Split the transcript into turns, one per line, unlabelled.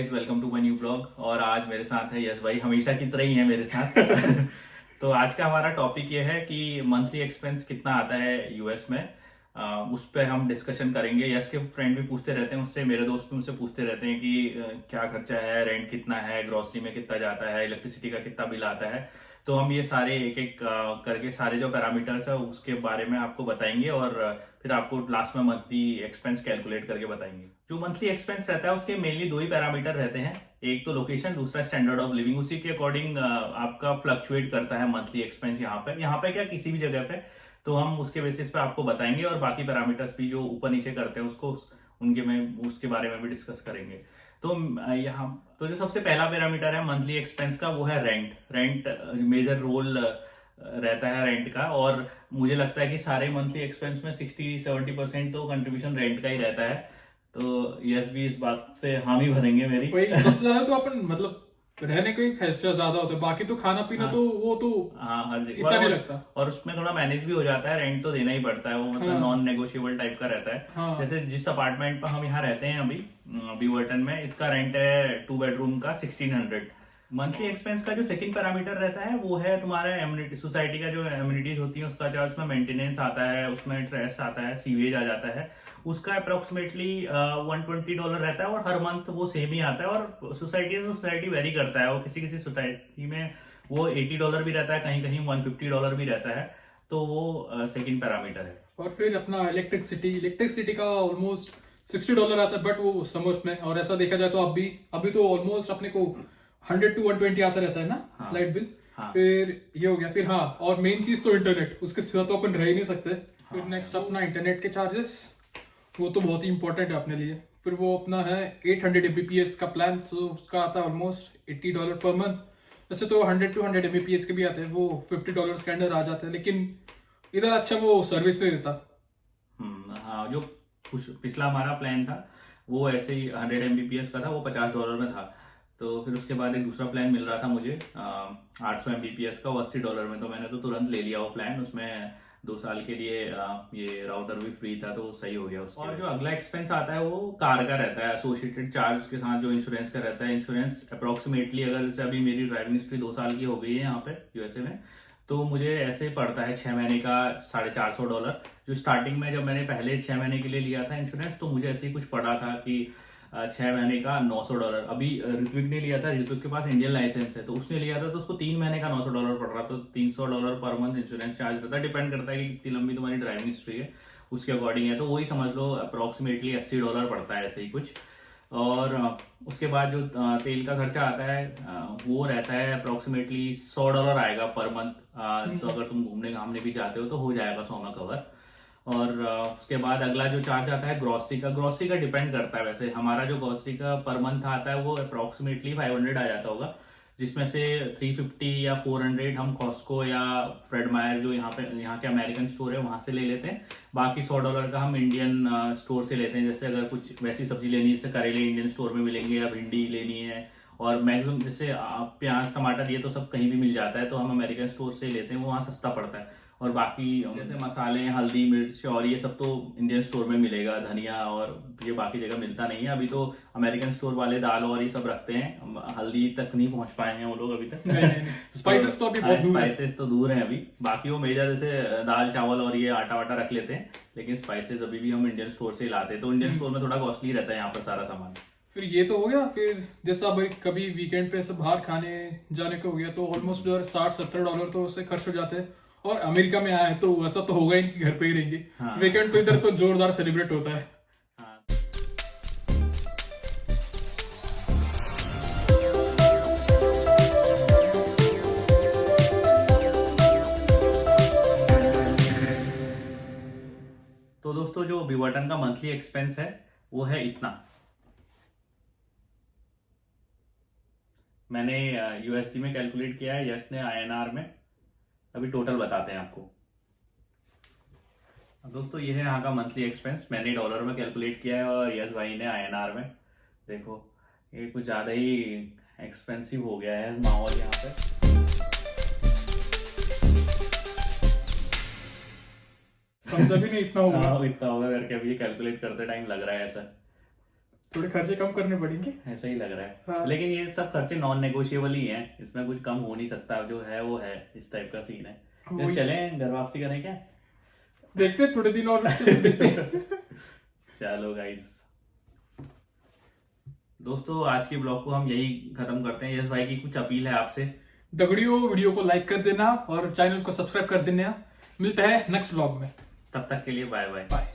Guys, welcome to my new blog. और आज मेरे साथ है यश भाई, हमेशा की तरह ही है मेरे साथ। तो आज का हमारा टॉपिक ये है कि मंथली एक्सपेंस कितना आता है यूएस में। उस पर हम डिस्कशन करेंगे। यश के फ्रेंड भी पूछते रहते हैं उससे, मेरे दोस्त भी मुझसे पूछते रहते हैं कि क्या खर्चा है, रेंट कितना है, ग्रोसरी में कितना जाता है, इलेक्ट्रिसिटी का कितना बिल आता है। तो हम ये सारे एक एक करके सारे जो पैरामीटर्स है उसके बारे में आपको बताएंगे और फिर आपको लास्ट में मंथली एक्सपेंस कैलकुलेट करके बताएंगे। जो मंथली एक्सपेंस रहता है उसके मेनली दो ही पैरामीटर रहते हैं, एक तो लोकेशन, दूसरा स्टैंडर्ड ऑफ लिविंग। उसी के अकॉर्डिंग आपका फ्लक्चुएट करता है मंथली एक्सपेंस। यहाँ पे क्या किसी भी जगह पे, तो हम उसके बेसिस पे आपको बताएंगे और बाकी पैरामीटर्स भी जो ऊपर नीचे करते हैं उसको उनके में उसके बारे में भी डिस्कस करेंगे। तो यहाँ तो जो सबसे पहला पैरामीटर है मंथली एक्सपेंस का, वो है रेंट। रेंट मेजर रोल रहता है रेंट का, और मुझे लगता है कि सारे मंथली एक्सपेंस में 60-70% तो कंट्रीब्यूशन रेंट का ही रहता है। तो यस भी इस बात से हामी भरेंगे मेरी।
वही सबसे ज्यादा तो अपन मतलब रहने का ही खर्चा ज्यादा होता है, बाकी तो खाना पीना तो वो तो
हाँ
इतना नहीं लगता।
और उसमें थोड़ा मैनेज भी हो जाता है, रेंट तो देना ही पड़ता है, वो मतलब नॉन नेगोशिएबल टाइप का रहता है।
हाँ।
जैसे जिस अपार्टमेंट पर हम यहाँ रहते हैं अभी वर्टन में, इसका रेंट है 2 बेडरूम का 1600। मंथली एक्सपेंस का जो सेकंड पैरामीटर रहता है वो है तुम्हारा एमिनिटी, सोसाइटी का जो एमिनिटीज होती है उसका चार्ज, उसमें मेंटेनेंस आता है, उसमें ट्रेस आता है, सीवेज आ जाता है, उसका अप्रोक्सीमेटली $120 रहता है और हर मंथ वो सेम ही आता है। और सोसाइटी से सोसाइटी वेरी करता है, वो किसी किसी सोसाइटी में वो $80 भी रहता है, कहीं कहीं $150 भी रहता है। तो वो सेकंड पैरामीटर है।
और फिर अपना इलेक्ट्रिसिटी का ऑलमोस्ट $60 आता है, बट वो समर्स में। और ऐसा देखा जाए तो अभी तो ऑलमोस्ट अपने को 100 to 120 आता रहता है ना।
हाँ,
लाइट बिल।
हाँ,
फिर ये हो गया। फिर हाँ, और मेन चीज तो इंटरनेट, उसके सिवा तो अपन रह ही नहीं सकते। फिर
हाँ,
नेक्स्ट अपना इंटरनेट के चार्जेस, वो तो बहुत ही इंपॉर्टेंट है अपने लिए। फिर वो अपना है 800 Mbps का प्लान, तो उसका आता है ऑलमोस्ट $80 पर मंथ। वैसे तो 100 to 100 Mbps के भी आते हैं, वो $50 के अंदर आ जाते हैं, लेकिन इधर अच्छा वो सर्विस नहीं देता।
हाँ, जो पिछला हमारा प्लान था वो ऐसे ही 100 Mbps का था, वो $50 में था। तो फिर उसके बाद एक दूसरा प्लान मिल रहा था मुझे 800 Mbps का, वो $80 में। तो मैंने तो तुरंत ले लिया वो प्लान। उसमें 2 साल के लिए ये राउटर भी फ्री था, तो सही हो गया उसके। और जो अगला एक्सपेंस आता है वो कार का रहता है, एसोसिएटेड चार्ज के साथ जो इंश्योरेंस का रहता है। इंश्योरेंस अप्रोक्सीमेटली, अगर जैसे अभी मेरी ड्राइविंग हिस्ट्री 2 साल की हो गई है यहाँ पे यूएसए में, तो मुझे ऐसे पड़ता है 6 महीने का $450। जो स्टार्टिंग में जब मैंने पहले 6 महीने के लिए लिया था इंश्योरेंस, तो मुझे ऐसे ही कुछ पड़ा था कि 6 महीने का $900। अभी ऋत्विक ने लिया था, ऋत्विक के पास इंडियन लाइसेंस है, तो उसने लिया था, तो उसको 3 महीने का $900 पड़ रहा। तो $300 पर मंथ इंश्योरेंस चार्ज रहता है। डिपेंड करता है कि कितनी लंबी तुम्हारी ड्राइविंग हिस्ट्री है, उसके अकॉर्डिंग है। तो वही समझ लो अप्रोक्सीमेटली $80 पड़ता है, ऐसे ही कुछ। और उसके बाद जो तेल का खर्चा आता है वो रहता है अप्रोक्सीमेटली $100 आएगा पर मंथ। तो अगर तुम घूमने घामने भी जाते हो तो हो जाएगा 100 में कवर। और उसके बाद अगला जो चार्ज आता है ग्रोसरी का डिपेंड करता है। वैसे हमारा जो ग्रोसरी का पर मंथ आता है वो अप्रोक्सीमेटली 500 आ जाता होगा, जिसमें से 350 या 400 हम कॉस्को या फ्रेड मायर, जो यहाँ के अमेरिकन स्टोर है, वहां से ले लेते हैं। बाकी $100 का हम इंडियन स्टोर से लेते हैं। जैसे अगर कुछ वैसी सब्जी लेनी है, जैसे करेले इंडियन स्टोर में मिलेंगे, या भिंडी लेनी है, और मैक्सिमम जैसे प्याज टमाटर ये तो सब कहीं भी मिल जाता है, तो हम अमेरिकन स्टोर से लेते हैं, वो वहाँ सस्ता पड़ता है। और बाकी जैसे मसाले, हल्दी, मिर्च और ये सब तो इंडियन स्टोर में मिलेगा, धनिया, और ये बाकी जगह मिलता नहीं है। अभी तो अमेरिकन स्टोर वाले दाल और ये सब रखते हैं, हल्दी तक नहीं पहुंच पाए हैं वो लोग अभी तक।
स्पाइसेस तो अभी बहुत दूर है।
स्पाइसेस तो दूर हैं अभी। बाकी वो मेजर जैसे दाल चावल और ये आटा वाटा रख लेते हैं, लेकिन स्पाइसेस अभी भी हम इंडियन स्टोर से ही लाते हैं। तो इंडियन स्टोर में थोड़ा कॉस्टली रहता है यहाँ पर सारा सामान।
फिर ये तो हो गया। फिर जैसा भाई कभी वीकेंड पे सब बाहर खाने जाने को हो गया, तो ऑलमोस्ट $60-70 तो उससे खर्च हो जाते हैं। और अमेरिका में आए तो ऐसा तो होगा ही कि घर पे ही रहेंगे।
हाँ।
वीकेंड तो इधर तो जोरदार सेलिब्रेट होता है।
हाँ। तो दोस्तों, जो बिवर्टन का मंथली एक्सपेंस है वो है इतना। मैंने यूएसडी में कैलकुलेट किया है, यस ने आईएनआर में। अभी टोटल बताते हैं आपको। दोस्तों, ये है यहाँ का मंथली एक्सपेंस। मैंने डॉलर में कैलकुलेट किया है और यस भाई ने आईएनआर में। देखो, ये कुछ ज़्यादा ही एक्सपेंसिव हो गया है माहौल यहाँ पे।
समझा भी नहीं इतना होगा।
इतना होगा करके अभी ये कैलकुलेट करते टाइम लग रहा है ऐसा।
थोड़े खर्चे कम करने पड़ेंगे।
ऐसा ही लग रहा है।
हाँ।
लेकिन ये सब खर्चे नॉन नेगोशिएबल ही हैं, इसमें कुछ कम हो नहीं सकता, जो है वो है, इस टाइप का सीन है।
वही।
चलें घर वापसी करें क्या?
देखते हैं, थोड़े दिन और देखते हैं।
चलो गाइस, दोस्तों आज के ब्लॉग को हम यही खत्म करते हैं। यस भाई की कुछ अपील है आपसे?
दगड़ियों, वीडियो को लाइक कर देना और चैनल को सब्सक्राइब कर देना। मिलते हैं नेक्स्ट ब्लॉग में।
तब तक के लिए बाय बाय।
बाय।